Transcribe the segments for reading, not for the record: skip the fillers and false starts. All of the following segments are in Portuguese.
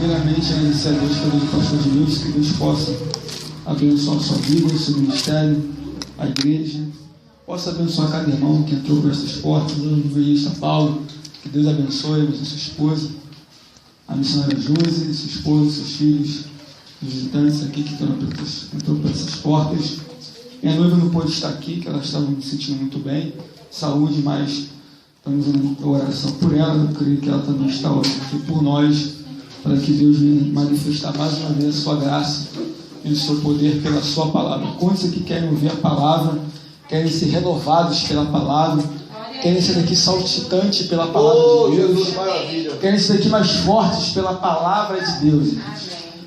Primeiramente, agradecer a Deus pelo pastor de Deus, que Deus possa abençoar a sua vida, o seu ministério, a igreja, possa abençoar cada irmão que entrou por essas portas, o evangelista Paulo, que Deus abençoe a sua esposa, a missionária Josi, sua esposa, seus filhos, os visitantes aqui que entrou por essas portas. Minha noiva não pôde estar aqui, que ela estava me sentindo muito bem, saúde, mas estamos em oração por ela. Eu creio que ela também está orando aqui por nós, para que Deus venha manifestar mais uma vez a sua graça e o seu poder pela sua palavra. Quantos aqui querem ouvir a palavra, querem ser renovados pela palavra, querem ser daqui saltitantes pela palavra de Deus, querem ser daqui mais fortes pela palavra de Deus.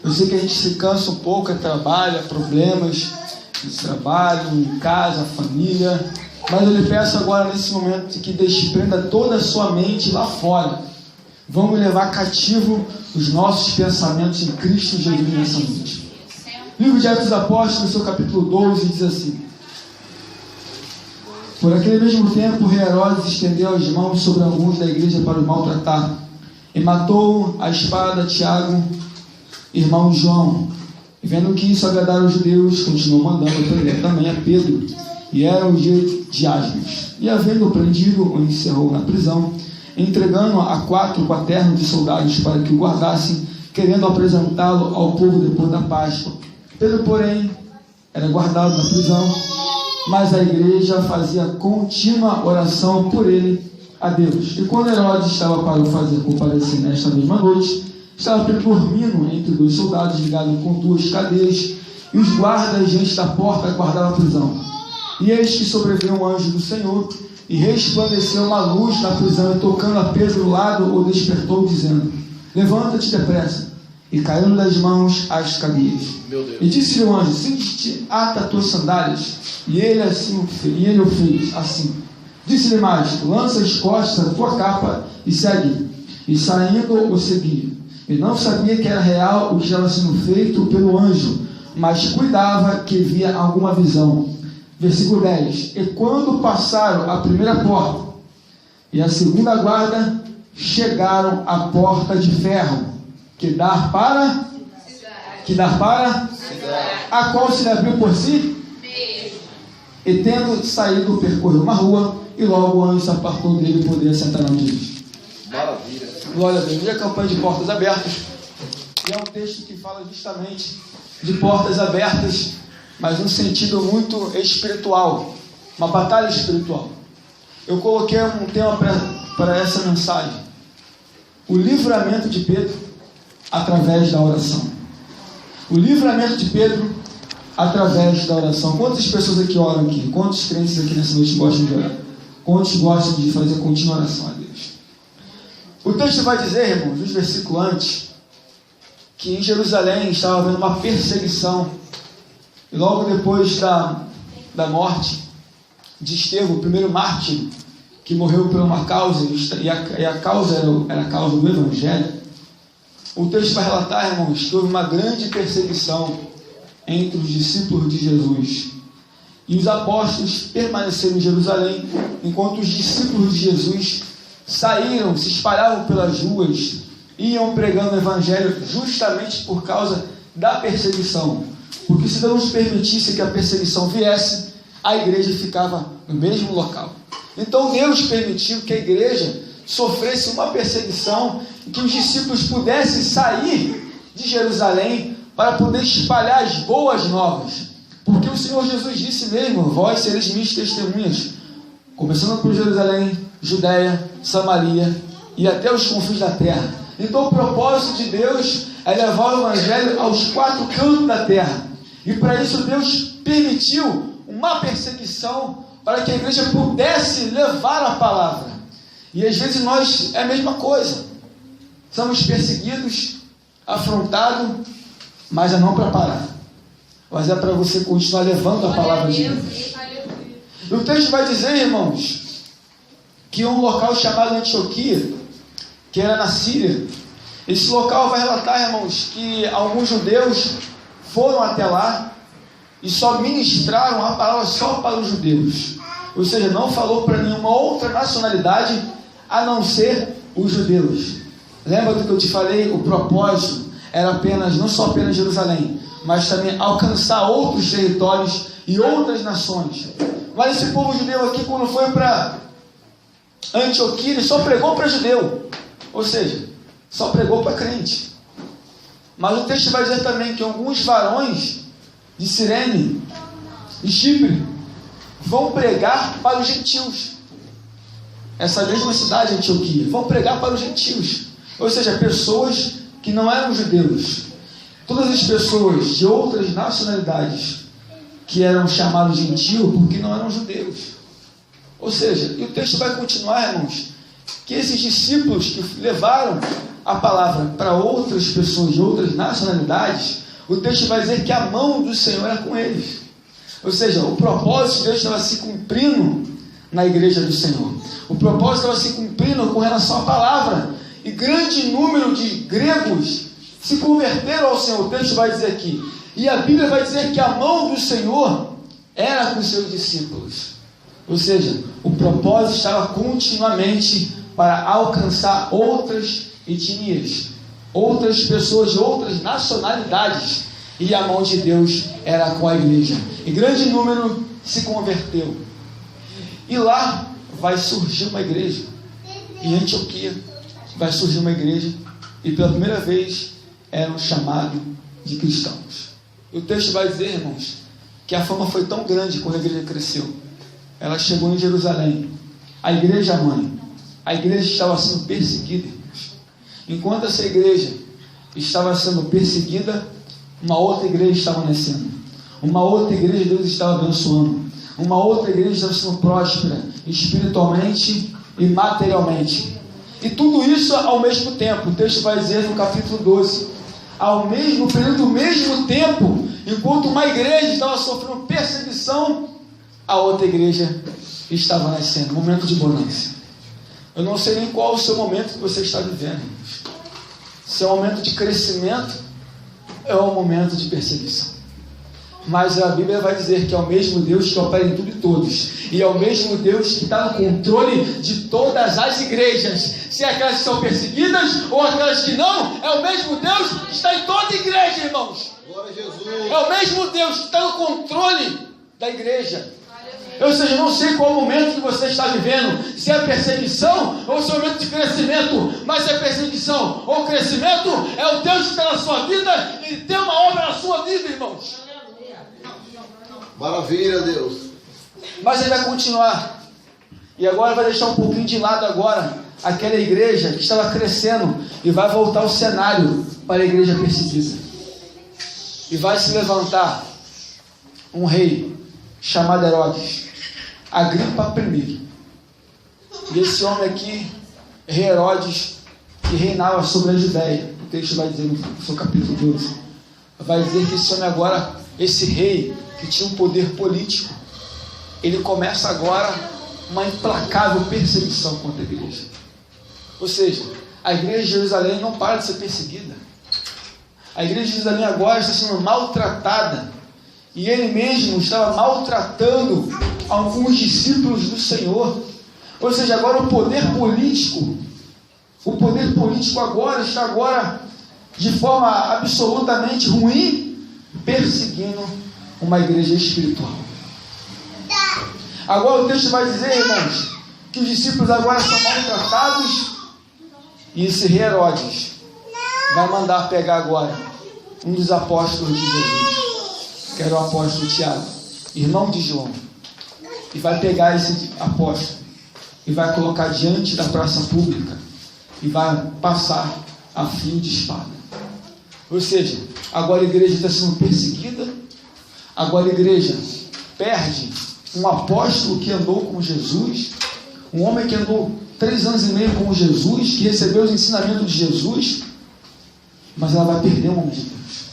Eu sei que a gente se cansa um pouco, trabalha, problemas de trabalho, em casa, família, mas eu lhe peço agora nesse momento que desprenda toda a sua mente lá fora. Vamos levar cativo os nossos pensamentos em Cristo Jesus nessa noite. Livro de Atos dos Apóstolos, no seu capítulo 12, diz assim: por aquele mesmo tempo, o rei Herodes estendeu as mãos sobre alguns da igreja para os maltratar, e matou a espada Tiago, irmão de João. E vendo que isso agradara aos judeus, continuou mandando prender também a Pedro. E era o dia de Asmos. E havendo-o prendido, o encerrou na prisão, entregando a 4 quaternos de soldados para que o guardassem, querendo apresentá-lo ao povo depois da Páscoa. Pedro, porém, era guardado na prisão, mas a igreja fazia contínua oração por ele a Deus. E quando Herodes estava para o fazer comparecer nesta mesma noite, estava Pedro dormindo entre 2 soldados, ligado com 2 cadeias, e os guardas diante da porta guardavam a prisão. E eis que sobreveio um anjo do Senhor, e resplandeceu uma luz na prisão, e tocando a Pedro do lado, o despertou, dizendo: levanta-te depressa. E caiu das mãos as cadeias. E disse-lhe o anjo: cinge-te, ata as tuas sandálias. E ele o fez assim. Disse-lhe mais: lança as costas da tua capa e segue. E saindo o seguia. E não sabia que era real o que estava sendo feito pelo anjo, mas cuidava que via alguma visão. Versículo 10. E quando passaram a primeira porta e a segunda guarda, chegaram à porta de ferro, que dá para a qual se lhe abriu por si. E tendo saído, percorreu uma rua, e logo o anjo se apartou dele e poderia sentar na direita. Maravilha. Glória a Deus. E a campanha de portas abertas, e é um texto que fala justamente de portas abertas, mas num sentido muito espiritual, uma batalha espiritual. Eu coloquei um tema para essa mensagem: o livramento de Pedro através da oração. O livramento de Pedro através da oração. Quantas pessoas aqui oram aqui? Quantos crentes aqui nessa noite gostam de orar? Quantos gostam de fazer contínua oração a Deus? O texto vai dizer, irmãos, nos versículos antes, que em Jerusalém estava havendo uma perseguição. E logo depois da morte de Estevão, o primeiro mártir, que morreu por uma causa, e a causa era a causa do Evangelho, o texto vai relatar, irmãos, que houve uma grande perseguição entre os discípulos de Jesus. E os apóstolos permaneceram em Jerusalém, enquanto os discípulos de Jesus saíram, se espalhavam pelas ruas, iam pregando o Evangelho justamente por causa da perseguição. Porque se Deus permitisse que a perseguição viesse, a igreja ficava no mesmo local. Então Deus permitiu que a igreja sofresse uma perseguição e que os discípulos pudessem sair de Jerusalém para poder espalhar as boas novas. Porque o Senhor Jesus disse mesmo: vós sereis minhas testemunhas, começando por Jerusalém, Judeia, Samaria e até os confins da terra. Então o propósito de Deus é levar o Evangelho aos 4 cantos da terra. E para isso Deus permitiu uma perseguição para que a igreja pudesse levar a palavra. E às vezes nós é a mesma coisa. Somos perseguidos, afrontados, mas é não para parar. Mas é para você continuar levando a palavra de Deus. E o texto vai dizer, irmãos, que um local chamado Antioquia, que era na Síria, esse local vai relatar, irmãos, que alguns judeus foram até lá e só ministraram a palavra só para os judeus. Ou seja, não falou para nenhuma outra nacionalidade a não ser os judeus. Lembra do que eu te falei? O propósito era apenas, não só apenas Jerusalém, mas também alcançar outros territórios e outras nações. Mas esse povo judeu aqui, quando foi para Antioquia, ele só pregou para judeu, ou seja, só pregou para crente. Mas o texto vai dizer também que alguns varões de Cirene e Chipre vão pregar para os gentios. Essa mesma cidade, Antioquia, vão pregar para os gentios, ou seja, pessoas que não eram judeus. Todas as pessoas de outras nacionalidades que eram chamados gentios porque não eram judeus. Ou seja, e o texto vai continuar, irmãos, que esses discípulos que levaram a palavra para outras pessoas de outras nacionalidades, o texto vai dizer que a mão do Senhor era com eles. Ou seja, o propósito de Deus estava se cumprindo na igreja do Senhor. O propósito estava se cumprindo com relação à palavra. E grande número de gregos se converteram ao Senhor. O texto vai dizer aqui. E a Bíblia vai dizer que a mão do Senhor era com os seus discípulos. Ou seja, o propósito estava continuamente para alcançar outras etnias, outras pessoas de outras nacionalidades. E a mão de Deus era com a igreja. E grande número se converteu. E lá vai surgir uma igreja. Em Antioquia vai surgir uma igreja. E pela primeira vez eram chamados de cristãos. E o texto vai dizer, irmãos, que a fama foi tão grande quando a igreja cresceu. Ela chegou em Jerusalém. A igreja mãe. A igreja estava sendo perseguida, irmãos. Enquanto essa igreja estava sendo perseguida, uma outra igreja estava nascendo. Uma outra igreja Deus estava abençoando. Uma outra igreja estava sendo próspera, espiritualmente e materialmente. E tudo isso ao mesmo tempo. O texto vai dizer no capítulo 12. Ao mesmo período, ao mesmo tempo, enquanto uma igreja estava sofrendo perseguição, a outra igreja estava nascendo. Momento de bonança. Eu não sei nem qual é o seu momento que você está vivendo. Se é um momento de crescimento, é um momento de perseguição. Mas a Bíblia vai dizer que é o mesmo Deus que opera em tudo e todos. E é o mesmo Deus que está no controle de todas as igrejas. Se é aquelas que são perseguidas ou aquelas que não, é o mesmo Deus que está em toda igreja, irmãos. Glória a Jesus. É o mesmo Deus que está no controle da igreja. Ou seja, eu não sei qual momento que você está vivendo, se é perseguição ou se é momento de crescimento, mas se é perseguição ou crescimento, é o Deus que está na sua vida e tem uma obra na sua vida, irmãos. Maravilha, Deus. Mas ele vai continuar. E agora vai deixar um pouquinho de lado agora aquela igreja que estava crescendo e vai voltar ao cenário para a igreja perseguida. E vai se levantar um rei chamado Herodes, Agripa I. E esse homem aqui, rei Herodes, que reinava sobre a Judéia. O texto vai dizer no seu capítulo 12. Vai dizer que esse homem agora, esse rei, que tinha um poder político, ele começa agora uma implacável perseguição contra a igreja. Ou seja, a igreja de Jerusalém não para de ser perseguida. A igreja de Jerusalém agora está sendo maltratada. E ele mesmo estava maltratando alguns discípulos do Senhor. Ou seja, agora o poder político agora está agora de forma absolutamente ruim, perseguindo uma igreja espiritual. Agora o texto vai dizer, irmãos, que os discípulos agora são maltratados, e esse rei Herodes vai mandar pegar agora um dos apóstolos de Jesus, que era o apóstolo Tiago, irmão de João, e vai pegar esse apóstolo e vai colocar diante da praça pública e vai passar a fio de espada. Ou seja, agora a igreja está sendo perseguida, agora a igreja perde um apóstolo que andou com Jesus, um homem que andou 3 anos e meio com Jesus, que recebeu os ensinamentos de Jesus, mas ela vai perder o homem de Deus.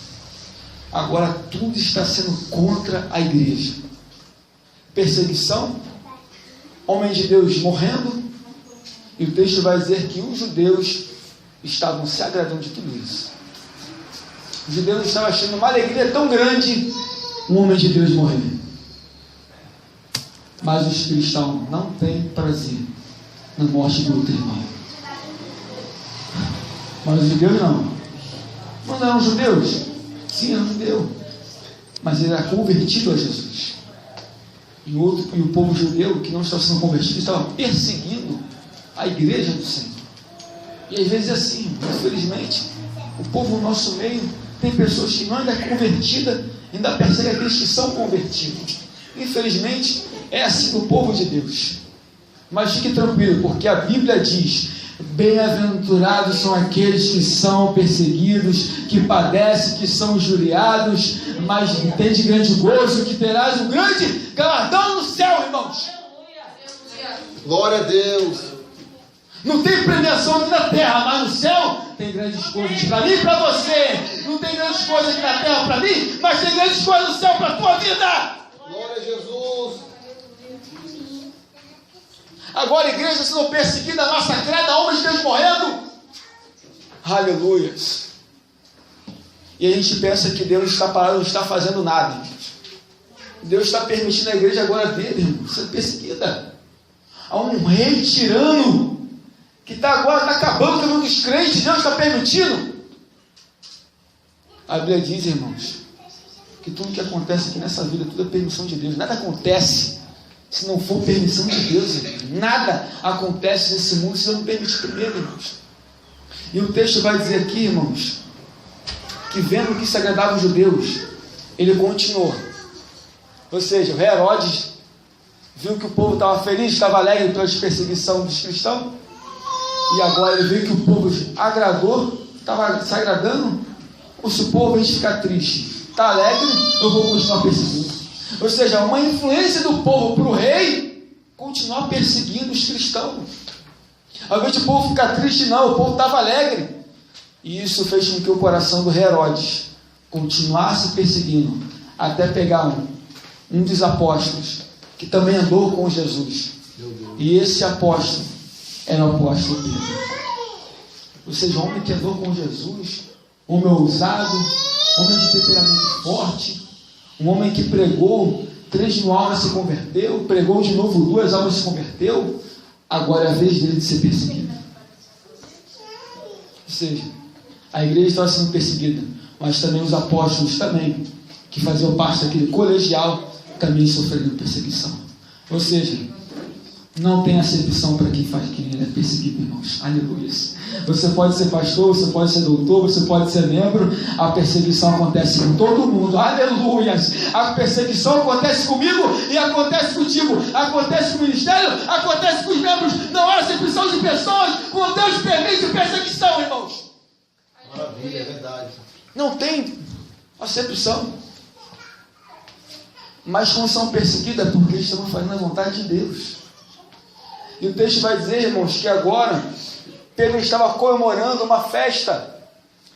Agora tudo está sendo contra a igreja. Perseguição, homem de Deus morrendo, e o texto vai dizer que os judeus estavam se agradando de tudo isso. Os judeus estavam achando uma alegria tão grande um homem de Deus morrer. Mas os cristãos não têm prazer na morte do outro irmão. Mas os judeus não. Não eram judeus? Sim, era judeu. Mas ele era convertido a Jesus. E o povo judeu que não estava sendo convertido estava perseguindo a igreja do Senhor. E às vezes é assim, infelizmente, o povo no nosso meio tem pessoas que não ainda é convertida, ainda perseguem aqueles que são convertidos. Infelizmente, é assim o povo de Deus. Mas fique tranquilo, porque a Bíblia diz: bem-aventurados são aqueles que são perseguidos, que padecem, que são injuriados, mas tem de grande gozo que terás um grande galardão no céu, irmãos. Glória a Deus. Não tem premiação aqui na terra, mas no céu tem grandes coisas para mim e para você. Não tem grandes coisas aqui na terra para mim, mas tem grandes coisas no céu para a tua vida. Glória a Jesus. Agora a igreja sendo perseguida, massacrada, homens de Deus morrendo. Aleluia. E a gente pensa que Deus está parado, não está fazendo nada. Deus está permitindo a igreja agora dele, irmão, ser perseguida. Há um rei tirano que agora está acabando com o caminho dos crentes. Deus está permitindo. A Bíblia diz, irmãos, que tudo que acontece aqui nessa vida, tudo é permissão de Deus. Nada acontece se não for permissão de Deus, irmãos. Nada acontece nesse mundo se não permitir primeiro, irmãos. E o texto vai dizer aqui, irmãos, que vendo que isso agradava os judeus, ele continuou. Ou seja, o rei Herodes viu que o povo estava feliz, estava alegre pela perseguição dos cristãos, e agora ele viu que o povo agradou, estava se agradando. Ou se o povo a gente ficar triste, está alegre, eu vou continuar perseguindo. Ou seja, uma influência do povo para o rei continuar perseguindo os cristãos. Ao invés de o povo ficar triste, não, o povo estava alegre. E isso fez com que o coração do Herodes continuasse perseguindo, até pegar um dos apóstolos, que também andou com Jesus. E esse apóstolo era o apóstolo Pedro. Ou seja, um homem que andou com Jesus, homem ousado, homem de temperamento forte, um homem que pregou, 3.000 almas se converteu, pregou de novo, 2 almas se converteu. Agora é a vez dele de ser perseguido. Ou seja, a igreja estava sendo perseguida, mas também os apóstolos também, que faziam parte daquele colegial, também sofreram perseguição. Ou seja, não tem acepção para quem é perseguido, irmãos. Aleluia. Você pode ser pastor, você pode ser doutor, você pode ser membro. A perseguição acontece com todo mundo. Aleluia. A perseguição acontece comigo e acontece contigo. Acontece com o ministério, acontece com os membros. Não há acepção de pessoas. Com Deus permite perseguição, irmãos. Maravilha, é verdade. Não tem acepção. Mas quando são perseguidos é porque estão fazendo a vontade de Deus. E o texto vai dizer, irmãos, que agora Pedro estava comemorando uma festa,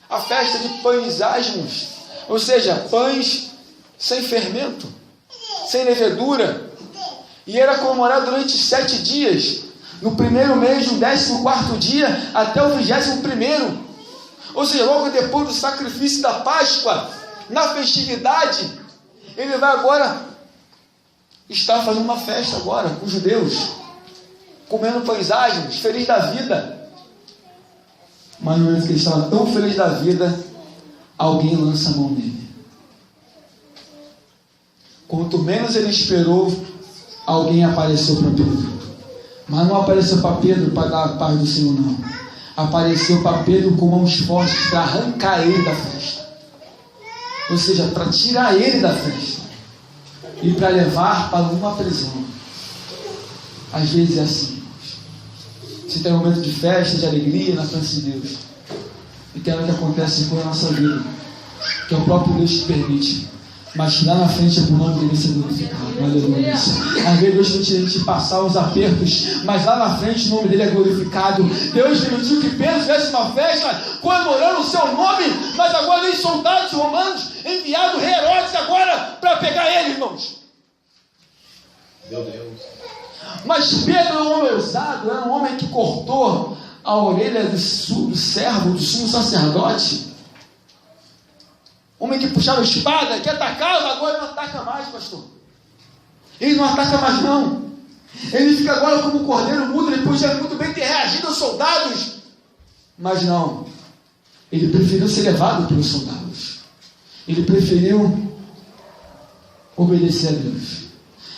a festa de pães asmos, ou seja, pães sem fermento, sem levedura, e era comemorado durante 7 dias, no primeiro mês, no 14º dia, até o 21º, ou seja, logo depois do sacrifício da Páscoa, na festividade, ele vai agora estar fazendo uma festa agora com os judeus, comendo pães asmos, feliz da vida. Mas no momento que ele estava tão feliz da vida, alguém lança a mão nele. Quanto menos ele esperou, alguém apareceu para Pedro. Mas não apareceu para Pedro para dar a paz do Senhor, não. Apareceu para Pedro com mãos fortes para arrancar ele da festa. Ou seja, para tirar ele da festa e para levar para uma prisão. Às vezes é assim, irmãos. Você tem um momento de festa, de alegria na presença de Deus, e tem algo que acontece com a nossa vida, que é o próprio Deus que permite, mas lá na frente é para o nome dele ser glorificado. Aleluia. Às vezes Deus permite a gente passar os apertos, mas lá na frente o nome dele é glorificado. Deus permitiu que Pedro fizesse uma festa comemorando o seu nome, mas agora vem soldados romanos enviados, rei Herodes, agora para pegar ele, irmãos. Meu Deus. Mas Pedro era um homem ousado, era um homem que cortou a orelha do servo, do sumo sacerdote. Homem que puxava a espada, que atacava, agora não ataca mais, pastor. Ele não ataca mais, não. Ele fica agora como um cordeiro mudo, ele podia muito bem ter reagido aos soldados. Mas não. Ele preferiu ser levado pelos soldados. Ele preferiu obedecer a Deus.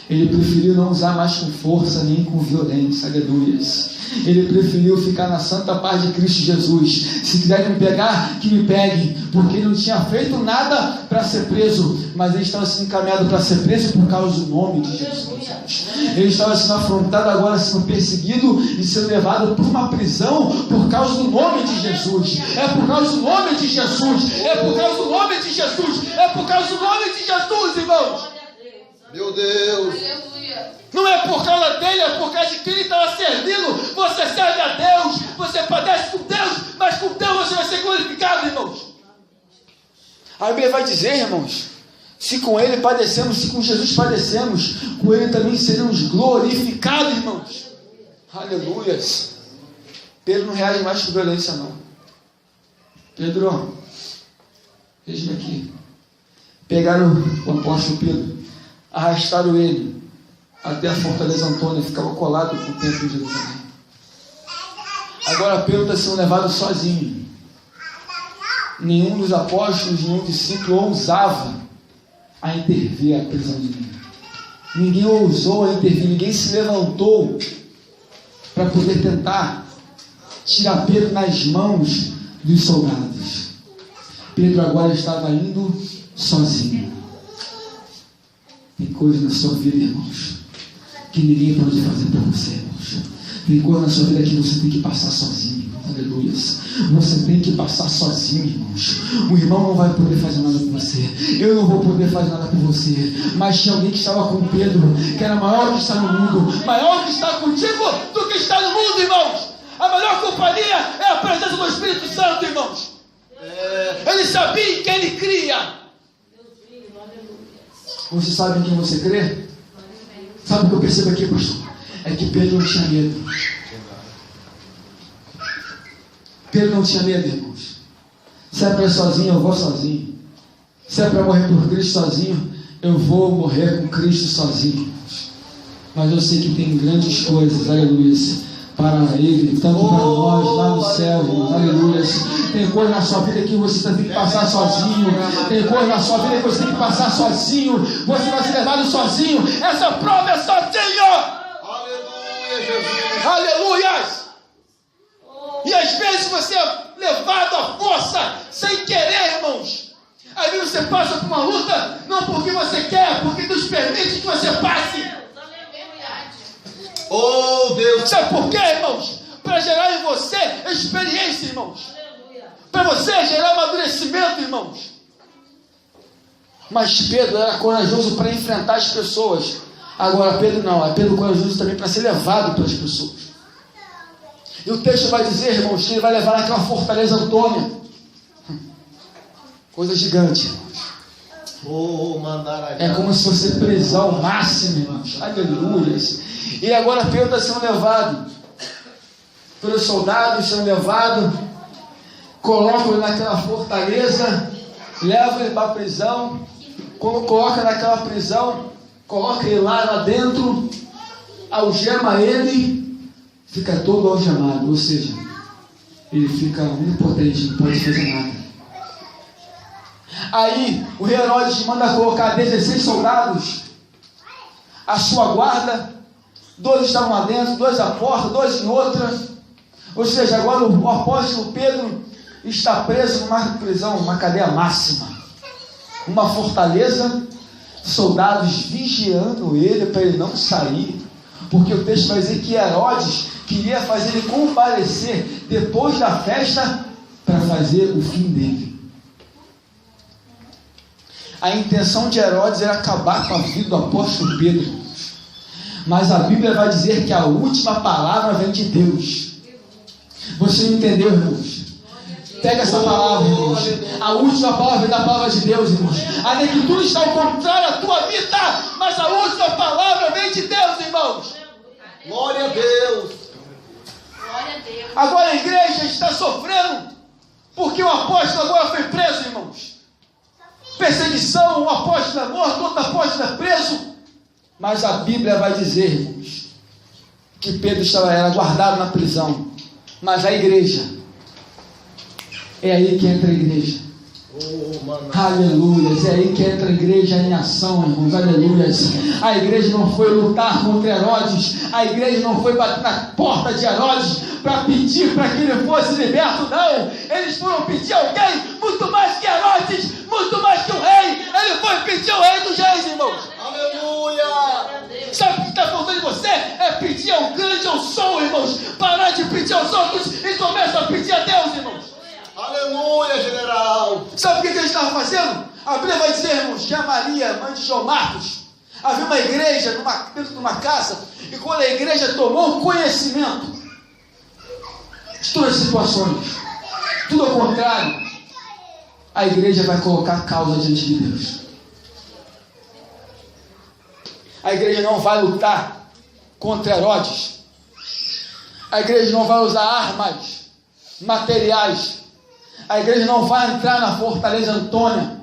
Ele preferiu não usar mais com força nem com violência. Aleluias. Ele preferiu ficar na santa paz de Cristo Jesus. Se quiserem me pegar, que me peguem, porque ele não tinha feito nada para ser preso, mas ele estava sendo encaminhado para ser preso por causa do nome de Jesus. Ele estava sendo afrontado, agora sendo perseguido e sendo levado para uma prisão por causa do nome de Jesus. É por causa do nome de Jesus. É por causa do nome de Jesus. É por causa do nome de Jesus, irmãos. Meu Deus. Não é por causa dele, é por causa de quem ele estava servindo. Você serve a Deus, você padece com Deus, mas com Deus você vai ser glorificado, irmãos. A Bíblia vai dizer, irmãos, se com ele padecemos, se com Jesus padecemos, com ele também seremos glorificados, irmãos. Aleluias. Pedro não reage mais com violência, não. Pedro, veja aqui. Pegaram o apóstolo Pedro, arrastaram ele até a fortaleza Antônia, ficava colado com o templo de Jerusalém. Agora Pedro está sendo levado sozinho. Nenhum dos apóstolos, nenhum discípulo ousava a intervir a prisão de ninguém. Ninguém ousou a intervir, ninguém se levantou para poder tentar tirar Pedro nas mãos dos soldados. Pedro agora estava indo sozinho. Tem coisa na sua vida, irmãos, que ninguém pode fazer por você, irmãos. Tem coisa na sua vida que você tem que passar sozinho, irmãos. Aleluia. Você tem que passar sozinho, irmãos. O irmão não vai poder fazer nada por você. Eu não vou poder fazer nada por você. Mas tinha alguém que estava com Pedro, que era maior que está no mundo, maior que está contigo do que está no mundo, irmãos. A melhor companhia é a presença do Espírito Santo, irmãos. Ele sabia em quem ele cria. Você sabe em quem você crê? Sabe o que eu percebo aqui, pastor? É que Pedro não tinha medo. Pedro não tinha medo, irmãos. Se é para ir sozinho, eu vou sozinho. Se é para morrer por Cristo sozinho, eu vou morrer com Cristo sozinho, irmãos. Mas eu sei que tem grandes coisas, aleluia, para Ele, tanto para nós lá no céu, irmãos, aleluia. Tem coisa na sua vida que você tem que passar sozinho. Tem coisa na sua vida que você tem que passar sozinho. Você vai ser levado sozinho. Essa prova é sozinho. Aleluia, Jesus. Aleluias. E às vezes você é levado à força sem querer, irmãos. Às vezes você passa por uma luta não porque você quer, porque Deus permite que você passe. Oh, Deus. Sabe por quê, irmãos? Para gerar em você experiência, irmãos. Para você gerar amadurecimento, irmãos. Mas Pedro era corajoso para enfrentar as pessoas. Agora Pedro não, é Pedro corajoso também para ser levado pelas pessoas. E o texto vai dizer, irmãos, que ele vai levar naquela fortaleza Antônia. Coisa gigante, irmãos. É como se fosse prisão máxima, irmãos. Aleluia. E agora Pedro está sendo levado pelos soldados, sendo levado, colocam ele naquela fortaleza, levam ele para a prisão. Quando coloca naquela prisão, coloca ele lá dentro, algema ele, fica todo algemado, ou seja, ele fica impotente, não pode fazer nada. Aí o rei Herodes manda colocar 16 soldados à sua guarda. 2 estavam lá dentro, 2 à porta, 2 em outra. Ou seja, agora o apóstolo Pedro está preso numa prisão, uma cadeia máxima, uma fortaleza, soldados vigiando ele para ele não sair, porque o texto vai dizer que Herodes queria fazer ele comparecer depois da festa para fazer o fim dele. A intenção de Herodes era acabar com a vida do apóstolo Pedro. Mas a Bíblia vai dizer que a última palavra vem de Deus. Você não entendeu, irmãos? Pega essa palavra, irmãos. A última palavra vem da palavra de Deus, irmãos. Ainda que tudo está ao contrário da tua vida, mas a última palavra vem de Deus, irmãos. Glória a Deus. Agora a igreja está sofrendo porque o apóstolo agora foi preso, irmãos. Perseguição, um apóstolo é morto, outro apóstolo é preso. Mas a Bíblia vai dizer, irmãos, que Pedro era guardado na prisão. Mas a igreja É aí que entra a igreja. Aleluias, é aí que entra a igreja em ação, irmãos, aleluias. A igreja não foi lutar contra Herodes, a igreja não foi bater na porta de Herodes para pedir para que ele fosse liberto, não. Eles foram pedir alguém muito mais que Herodes, muito mais que o rei. Ele foi pedir o rei dos reis, irmãos. Aleluia! Sabe o que está faltando em você? É pedir ao grande, ao som, irmãos. Parar de pedir aos outros e começar a pedir a Deus, irmãos. Aleluia, general! Sabe o que eles estavam fazendo? A Bíblia vai dizer, irmãos, que a Maria, mãe de João Marcos, havia uma igreja dentro de uma casa, e quando a igreja tomou conhecimento de todas as situações, tudo ao contrário, a igreja vai colocar a causa diante de Deus. A igreja não vai lutar contra Herodes. A igreja não vai usar armas materiais. A igreja não vai entrar na fortaleza Antônia.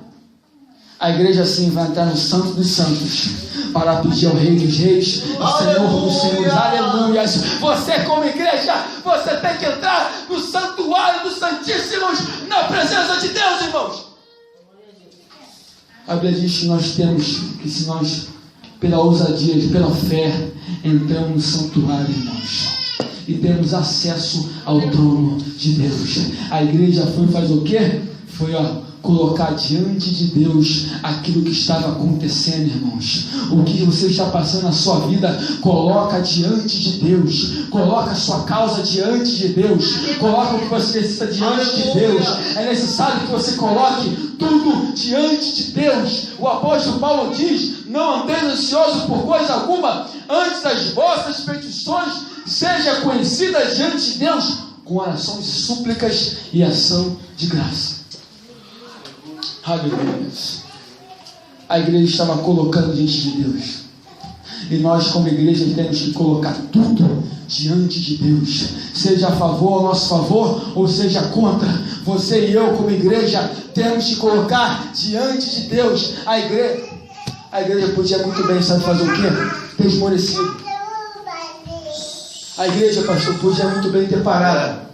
A igreja sim vai entrar no Santo dos Santos para pedir ao Rei dos Reis, ao Senhor dos Senhores. Aleluia! Você como igreja, você tem que entrar no santuário dos Santíssimos, na presença de Deus, irmãos. A Bíblia diz que nós temos que, se nós, pela ousadia, pela fé, entramos no santuário, irmãos, e temos acesso ao trono de Deus. A igreja faz o quê? Foi colocar diante de Deus aquilo que estava acontecendo, irmãos. O que você está passando na sua vida, coloca diante de Deus. Coloca a sua causa diante de Deus. Coloca o que você necessita diante de Deus. É necessário que você coloque tudo diante de Deus. O apóstolo Paulo diz: não andeis ansioso por coisa alguma, antes as vossas petições seja conhecida diante de Deus com orações e súplicas e ação de graça. Aleluia. A igreja estava colocando diante de Deus, e nós como igreja temos que colocar tudo diante de Deus, seja a favor, ao nosso favor, ou seja contra. Você e eu como igreja temos que colocar diante de Deus. A igreja podia muito bem, sabe fazer o quê? Ter esmorecido. A igreja, pastor, podia muito bem ter parado.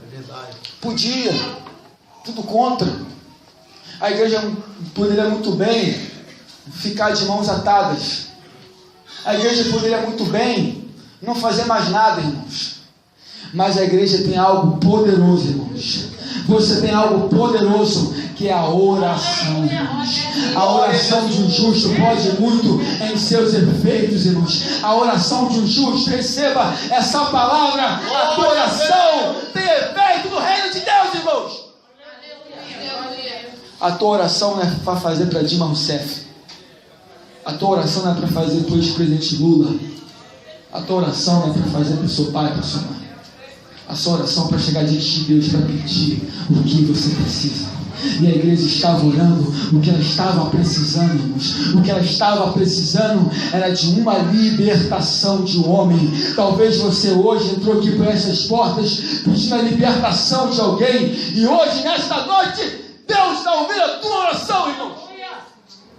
Podia. Tudo contra. A igreja poderia muito bem ficar de mãos atadas. A igreja poderia muito bem não fazer mais nada, irmãos. Mas a igreja tem algo poderoso, irmãos. Você tem algo poderoso, que é a oração, irmãos. A oração de um justo pode muito em seus efeitos, irmãos. A oração de um justo, receba essa palavra. A tua oração tem efeito no reino de Deus, irmãos. A tua oração não é para fazer para Dilma Rousseff. A tua oração não é para fazer para o ex-presidente Lula. A tua oração não é para fazer para o seu pai, para a sua mãe. A sua oração é para chegar diante de Deus, para pedir o que você precisa. E a igreja estava orando o que ela estava precisando, irmãos. O que ela estava precisando era de uma libertação de um homem. Talvez você hoje entrou aqui por essas portas pedindo a libertação de alguém, e hoje, nesta noite, Deus está ouvindo a tua oração, irmão.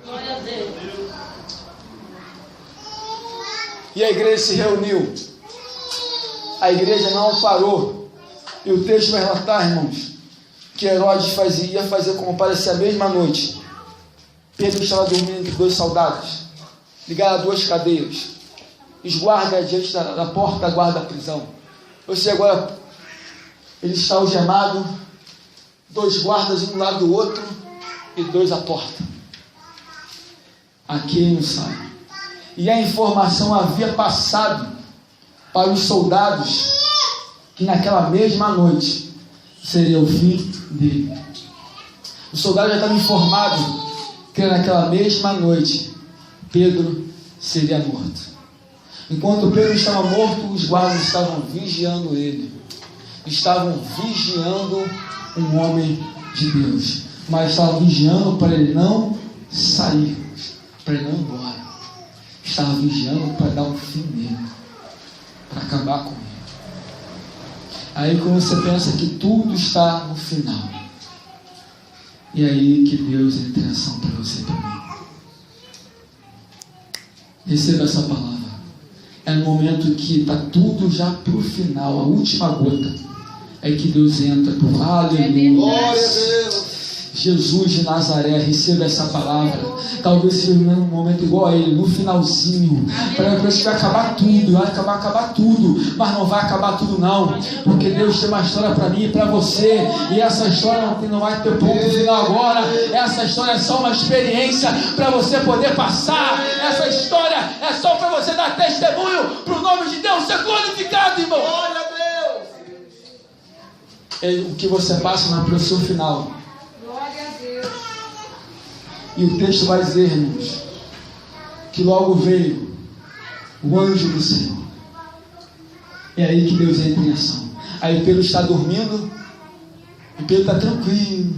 Glória a Deus. E a igreja se reuniu. A igreja não parou. E o texto vai relatar, irmãos, que Herodes ia fazer como parecia a mesma noite. Pedro estava dormindo entre dois soldados, ligado a duas cadeias. Os guardas diante da porta da guarda da prisão. Ou seja, agora ele está algemado, dois guardas um lado do outro e dois à porta. Aqui ele não sai. E a informação havia passado para os soldados que naquela mesma noite seria o fim dele. Os soldados já estavam informados que naquela mesma noite Pedro seria morto. Enquanto Pedro estava morto, os guardas estavam vigiando ele. Estavam vigiando um homem de Deus, mas estavam vigiando para ele não sair, para ele não ir embora. Estavam vigiando para dar um fim nele, para acabar com ele. Aí quando você pensa que tudo está no final, e aí que Deus entra em ação para você e para mim. Receba essa palavra. É no momento que está tudo já para o final, a última gota. é que Deus entra. Aleluia. Glória a Deus. Jesus de Nazaré, receba essa palavra. Talvez seja um momento igual a ele, no finalzinho. Parece que vai acabar tudo, vai acabar tudo, mas não vai acabar tudo não, porque Deus tem uma história para mim e para você, e essa história não vai ter ponto final agora. Essa história é só uma experiência para você poder passar. Essa história é só para você dar testemunho para o nome de Deus ser glorificado, irmão. Glória a Deus. É o que você passa na pressão final. E o texto vai dizer, irmãos, que logo veio o anjo do Senhor. É aí que Deus entra em ação. Aí Pedro está dormindo, e Pedro está tranquilo.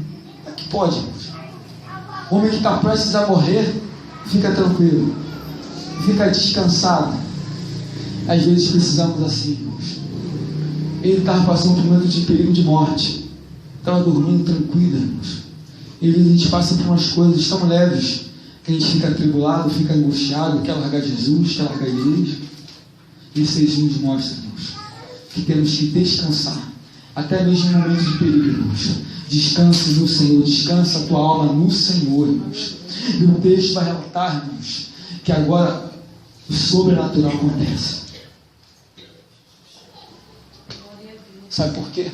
É que pode, irmãos. O homem que está prestes a morrer, fica tranquilo, fica descansado. Às vezes precisamos assim, irmãos. Ele estava passando por um momento de perigo de morte, estava dormindo tranquilo, irmãos. E às vezes a gente passa por umas coisas tão leves que a gente fica atribulado, fica angustiado, quer largar Jesus, quer largar a igreja. Isso aí nos mostra, irmãos, que temos que descansar, até mesmo em momentos de perigo, irmãos. Descanse no Senhor, descansa a tua alma no Senhor, irmãos. E o texto vai relatar, irmãos, que agora o sobrenatural acontece. Sabe por quê?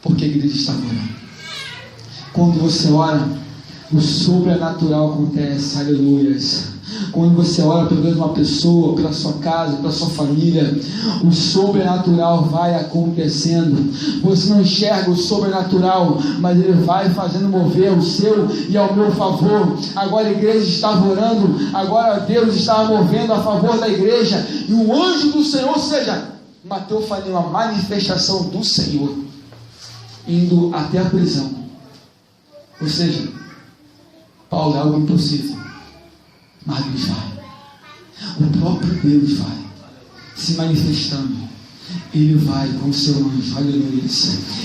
Porque a igreja está orando. Quando você ora, o sobrenatural acontece, aleluias. Quando você ora pelo menos uma pessoa, pela sua casa, pela sua família, o sobrenatural vai acontecendo. Você não enxerga o sobrenatural, mas ele vai fazendo mover o seu e ao meu favor. Agora a igreja estava orando, agora Deus estava movendo a favor da igreja, e o anjo do Senhor, ou seja, Mateus faz uma manifestação do Senhor, indo até a prisão. Ou seja, Paulo é algo impossível, mas Deus vai. O próprio Deus vai se manifestando. Ele vai com o seu anjo, aleluia.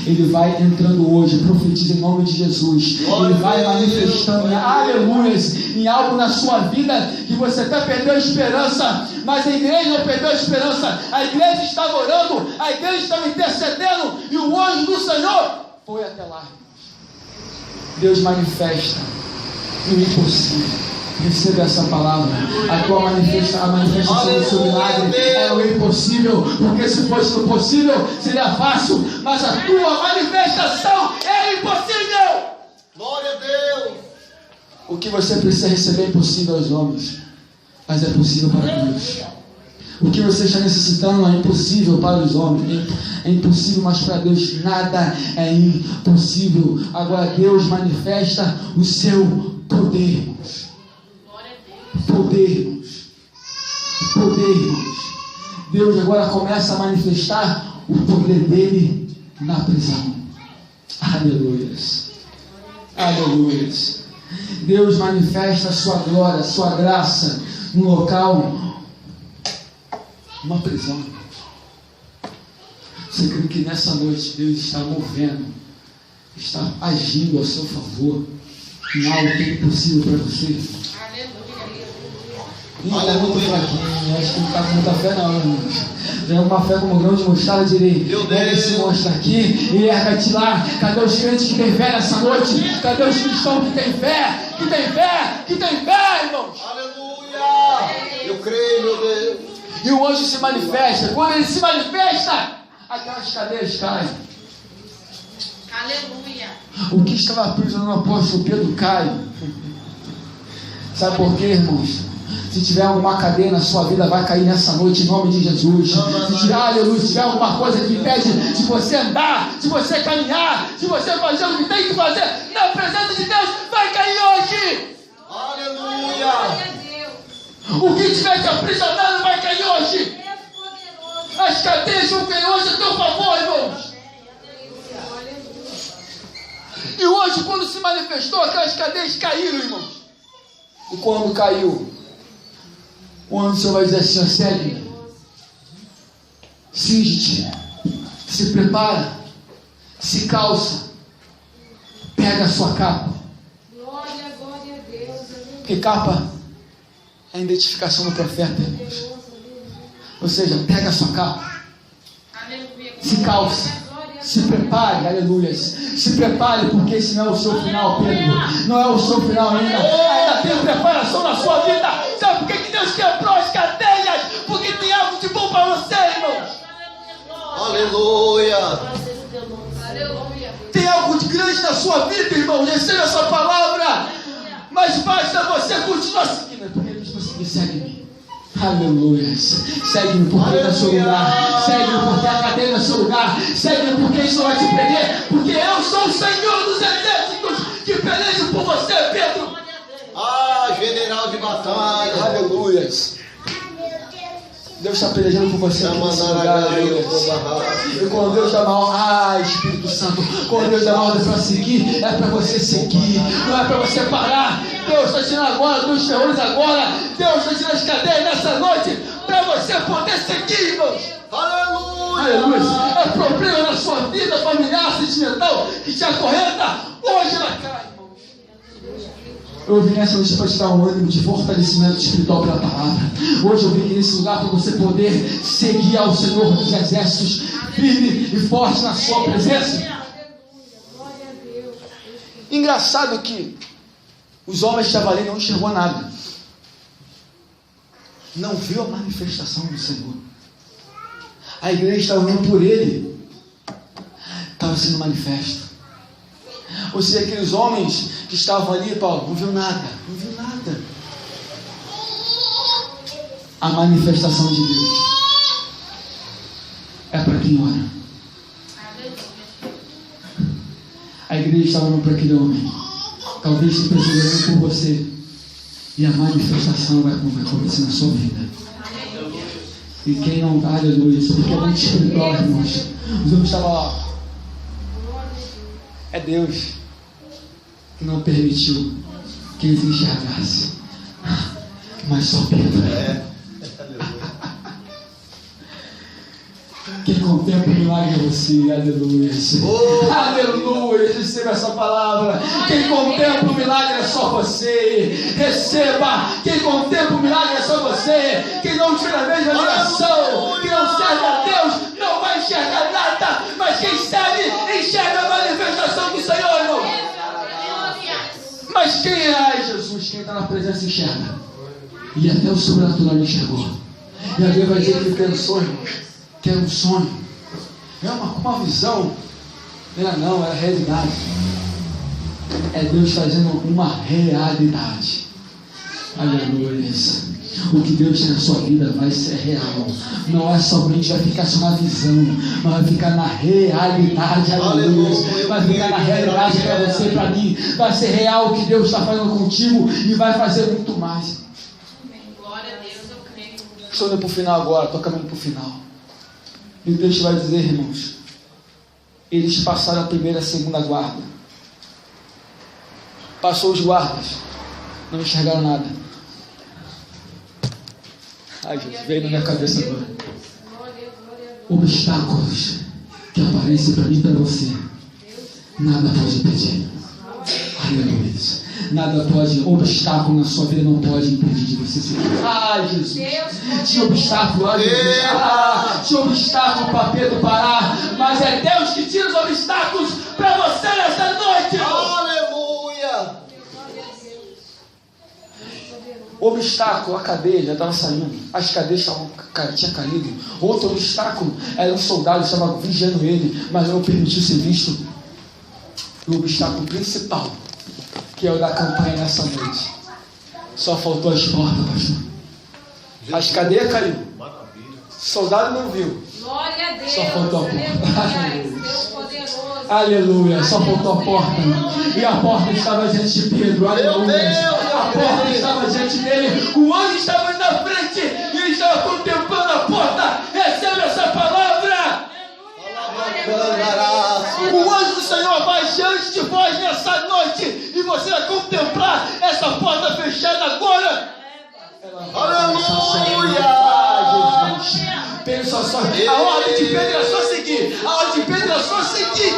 Ele vai entrando hoje, profetiza em nome de Jesus. Ele vai manifestando, aleluia, em algo na sua vida que você até perdeu a esperança, mas a igreja não perdeu a esperança. A igreja estava orando, a igreja estava intercedendo, e o anjo do Senhor foi até lá. Deus manifesta no impossível. Receba essa palavra. A tua manifestação do seu milagre é o impossível, porque se fosse o possível seria fácil, mas a tua manifestação é impossível. Glória a Deus. O que você precisa receber é impossível aos homens, mas é possível para Deus. O que você está necessitando é impossível para os homens, é impossível, mas para Deus nada é impossível. Agora Deus manifesta o seu poder. Poder. Deus agora começa a manifestar o poder dele na prisão. Aleluias. Deus manifesta a sua glória, a sua graça no local, uma prisão. Você crê que nessa noite Deus está movendo, está agindo a seu favor em algo que é impossível para você? Aleluia. É muito fraquinho, acho que não está com muita fé não, irmãos. Tem uma fé como grão de mostarda, direi. Ele se mostra aqui e erga-te lá. Cadê os crentes que têm fé nessa noite? Cadê os cristãos que têm fé? Que tem fé, irmãos? Aleluia. Eu creio, meu Deus. E o anjo se manifesta. Quando ele se manifesta, aquelas cadeias caem. Aleluia. O que estava preso no apóstolo Pedro cai. Sabe por quê, irmãos? Se tiver alguma cadeia na sua vida, vai cair nessa noite em nome de Jesus. Se tiver, aleluia, se tiver alguma coisa que impede de você andar, de você caminhar, de você fazer o que tem que fazer na presença de Deus, vai cair hoje. Aleluia. O que estiver te aprisionando vai cair hoje. As cadeias vão cair hoje a teu favor, irmãos. E hoje, quando se manifestou, aquelas cadeias caíram, irmãos. E quando caiu, o anjo do Senhor vai dizer assim: segue, cinge-te, se prepara, se calça, pega a sua capa. Glória a Deus. Porque capa é a identificação do profeta, irmãos. Ou seja, pega a sua capa, se calça, Se prepare, aleluia. Se prepare, porque esse não é o seu final, Pedro. Não é o seu final ainda. Ainda tem preparação na sua vida. Sabe por que Deus quebrou as cadeias? Porque tem algo de bom para você, irmãos. Aleluia. Tem algo de grande na sua vida, irmão. Receba essa palavra. Mas basta você continuar seguindo. Porque Deus vai seguir, segue-me. Aleluia. Segue-me porque está no seu lugar. Segue-me porque a cadeia é no seu lugar. Segue-me porque isso vai te prender. Porque eu sou o Senhor dos exércitos que pelejo por você, Pedro. Ah, general de batalha. Aleluia. Deus está pelejando por você aqui nesse lugar, aleluia. E quando Deus dá uma ordem, Espírito Santo, quando Deus dá uma ordem para seguir, é para você seguir, não é para você parar. Deus está tirando agora dos terrores agora. Deus está tirando as cadeias nessa noite para você poder seguir, irmãos. Aleluia. É problema na sua vida familiar, sentimental, que te acorrenta, hoje ela cai, irmãos. Eu vim nessa noite para te dar um ânimo de fortalecimento espiritual pela palavra. Hoje eu vim aqui nesse lugar para você poder seguir ao Senhor dos Exércitos, firme e forte na sua presença. Engraçado que os homens que estavam ali não enxergou nada. Não viu a manifestação do Senhor. A igreja estava orando por ele. Estava sendo manifesto. Ou seja, aqueles homens que estavam ali, Paulo, não viu nada. Não viu nada. A manifestação de Deus é para quem ora. A igreja estava orando para aquele homem. Talvez se orando por você. E a manifestação vai acontecer na sua vida. E quem não está, aleluia, porque é muito espiritual, irmãos. Os homens estavam lá. É Deus que não permitiu que eles enxergassem. Mas só Pedro. Quem contempla o milagre é você, aleluia. Aleluia, receba essa palavra. Quem contempla o milagre é só você. Receba. Quem contempla o milagre é só você. Quem não tira a mesma direção, que não serve a Deus, não vai enxergar nada. Mas quem serve, enxerga a manifestação do Senhor, irmão. Mas quem é Jesus? Quem está na presença enxerga. E até o sobrenatural enxergou. E a Bíblia vai dizer que ele pensou, irmãos, que era um sonho, é uma visão, não, era realidade. É Deus trazendo uma realidade. Aleluia. O que Deus tem na sua vida vai ser real. Não é somente, vai ficar só na visão, mas vai ficar na realidade. Aleluia. Vai ficar na realidade para você, para mim. Vai ser real o que Deus está fazendo contigo e vai fazer muito mais. Glória a Deus, eu creio. Estou indo para o final agora, estou caminhando para o final. E o texto vai dizer, irmãos, eles passaram a primeira e a segunda guarda. Passou os guardas, não enxergaram nada. Ai, Jesus, veio na minha cabeça agora. Obstáculos que aparecem para mim e para você, nada pode impedir. Aleluia. Nada pode, obstáculo na sua vida não pode impedir de você seguir. Ai, Jesus. Tinha obstáculo, ai, Jesus. Tinha obstáculo para Pedro parar, mas é Deus que tira os obstáculos para você nessa noite. Aleluia. O obstáculo, a cadeia já estava saindo, as cadeias tinham caído. Outro obstáculo era um soldado que estava vigiando ele, mas não permitiu ser visto. O obstáculo principal, que é o da campanha nessa noite, só faltou as portas, pastor. As cadeias caíram. Soldado não viu. Glória a Deus. Só faltou a porta. Deus poderoso. Aleluia, só faltou a porta. E a porta estava diante de Pedro. Aleluia. A porta estava diante dele. O anjo estava na frente e ele estava contemplando a porta. Recebe essa palavra. O anjo do Senhor vai diante de vós nessa noite e você vai contemplar essa porta fechada agora. Aleluia. Pedro a ordem de Pedro é só seguir. A ordem de Pedro é só seguir.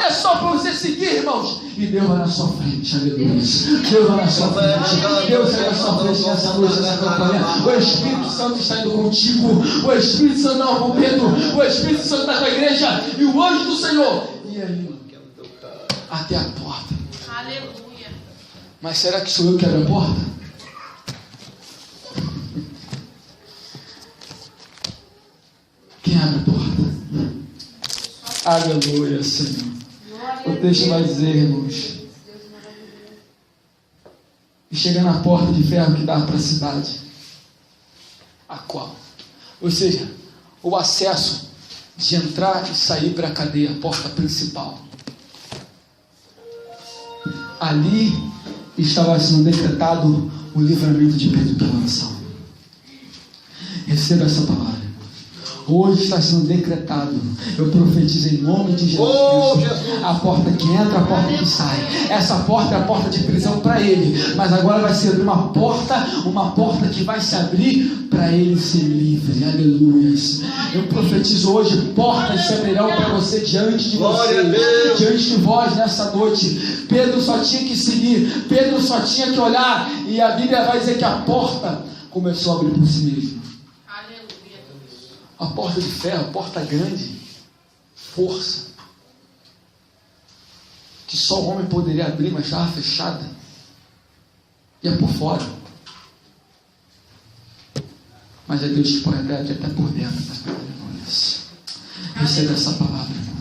É só para você seguir, irmãos. E Deus vai na sua frente, aleluia. Deus vai na sua frente. Deus vai na sua frente nessa noite, nessa campanha. O Espírito Santo está indo contigo. O Espírito Santo não com Pedro. O Espírito Santo está com a igreja. E o anjo do Senhor. E aí? Até a porta. Aleluia. Mas será que sou eu que abro a porta? Quem abre a porta? Aleluia, Senhor. O texto vai dizer, irmãos, e chega na porta de ferro que dá para a cidade, a qual, ou seja, o acesso de entrar e sair para a cadeia, a porta principal. Ali estava sendo decretado o livramento de Pedro pela nação. Receba essa palavra. Hoje está sendo decretado, eu profetizo em nome de Jesus Cristo, a porta que entra, a porta que sai. Essa porta é a porta de prisão para ele, mas agora vai se abrir uma porta que vai se abrir para ele ser livre. Aleluia. Eu profetizo hoje, portas se abrirão para você diante de você, diante de vós nessa noite. Pedro só tinha que seguir, Pedro só tinha que olhar, e a Bíblia vai dizer que a porta começou a abrir por si mesma. A porta de ferro, porta grande, força, que só o homem poderia abrir, mas estava fechada, ia por fora. Mas é Deus que pode abrir até por dentro. Receba essa palavra, irmãos.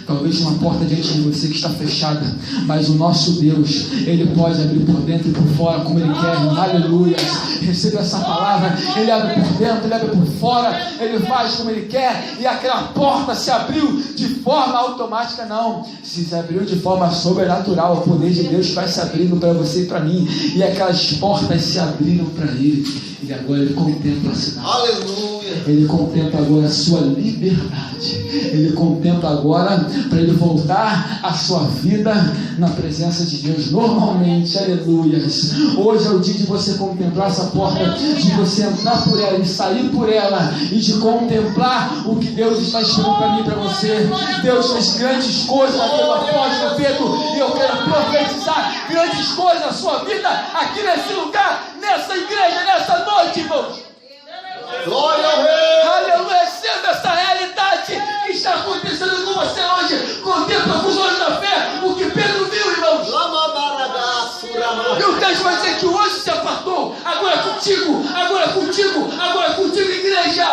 Talvez uma porta diante de você que está fechada, mas o nosso Deus, Ele pode abrir por dentro e por fora como Ele quer. Aleluia. Receba essa palavra. Ele abre por dentro, Ele abre por fora, Ele faz como Ele quer. E aquela porta se abriu de forma automática, não. Se abriu de forma sobrenatural. O poder de Deus vai se abrindo para você e para mim. E aquelas portas se abriram para Ele. E agora Ele contempla a cidade. Aleluia. Ele contempla agora a sua liberdade. Ele contempla agora para ele voltar à sua vida na presença de Deus normalmente. Aleluia. Hoje é o dia de você contemplar essa porta, de você entrar por ela e sair por ela, e de contemplar o que Deus está esperando para mim e para você. Deus fez grandes coisas naquele apóstolo Pedro, e eu quero profetizar grandes coisas na sua vida aqui nesse lugar, nessa igreja, nessa noite, irmãos. Glória ao Rei. Aleluia. Receba essa realidade que está acontecendo com você hoje. Contempla com os olhos da fé o que Pedro viu, irmãos. E o texto vai dizer que o anjo se apartou. Agora é contigo, agora é contigo, agora é contigo, igreja.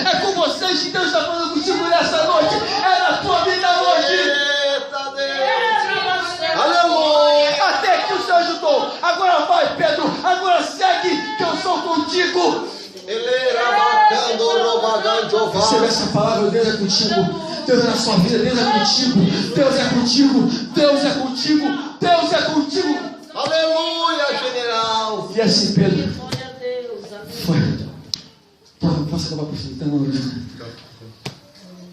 É com vocês que Deus está falando contigo nessa noite. É na tua vida hoje. Aleluia. Até que o Senhor ajudou. Agora vai, Pedro. Agora segue, que eu sou contigo. Receba essa palavra. Deus é contigo. Deus é na sua vida. Deus é contigo. Deus é contigo. Deus é contigo. Deus é contigo. Aleluia, general. E assim, Pedro foi. Posso acabar apresentando hoje, né?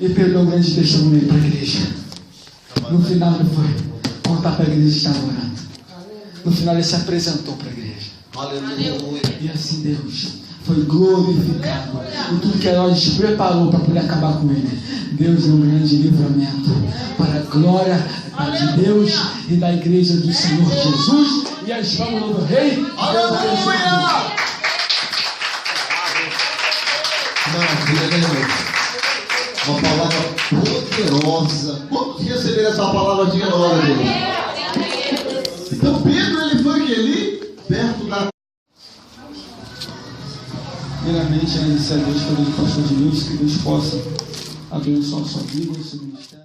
E Pedro deu um grande testemunho para a igreja. No final ele foi contar para a igreja que estava orando. No final ele se apresentou para a igreja. Aleluia. E assim Deus foi glorificado. E tudo que Herodes preparou para poder acabar com ele, Deus deu um grande livramento para a glória de Deus e da igreja do Senhor Jesus. E as palmas do Rei. Aleluia. Maravilha, né, irmão? Uma palavra poderosa. Quantos receberam essa palavra de glória, Deus? Então Pedro, ele foi ali, perto da... Primeiramente, agradecer a Deus pelo pastor de Deus, que Deus possa abençoar a sua vida e o seu ministério.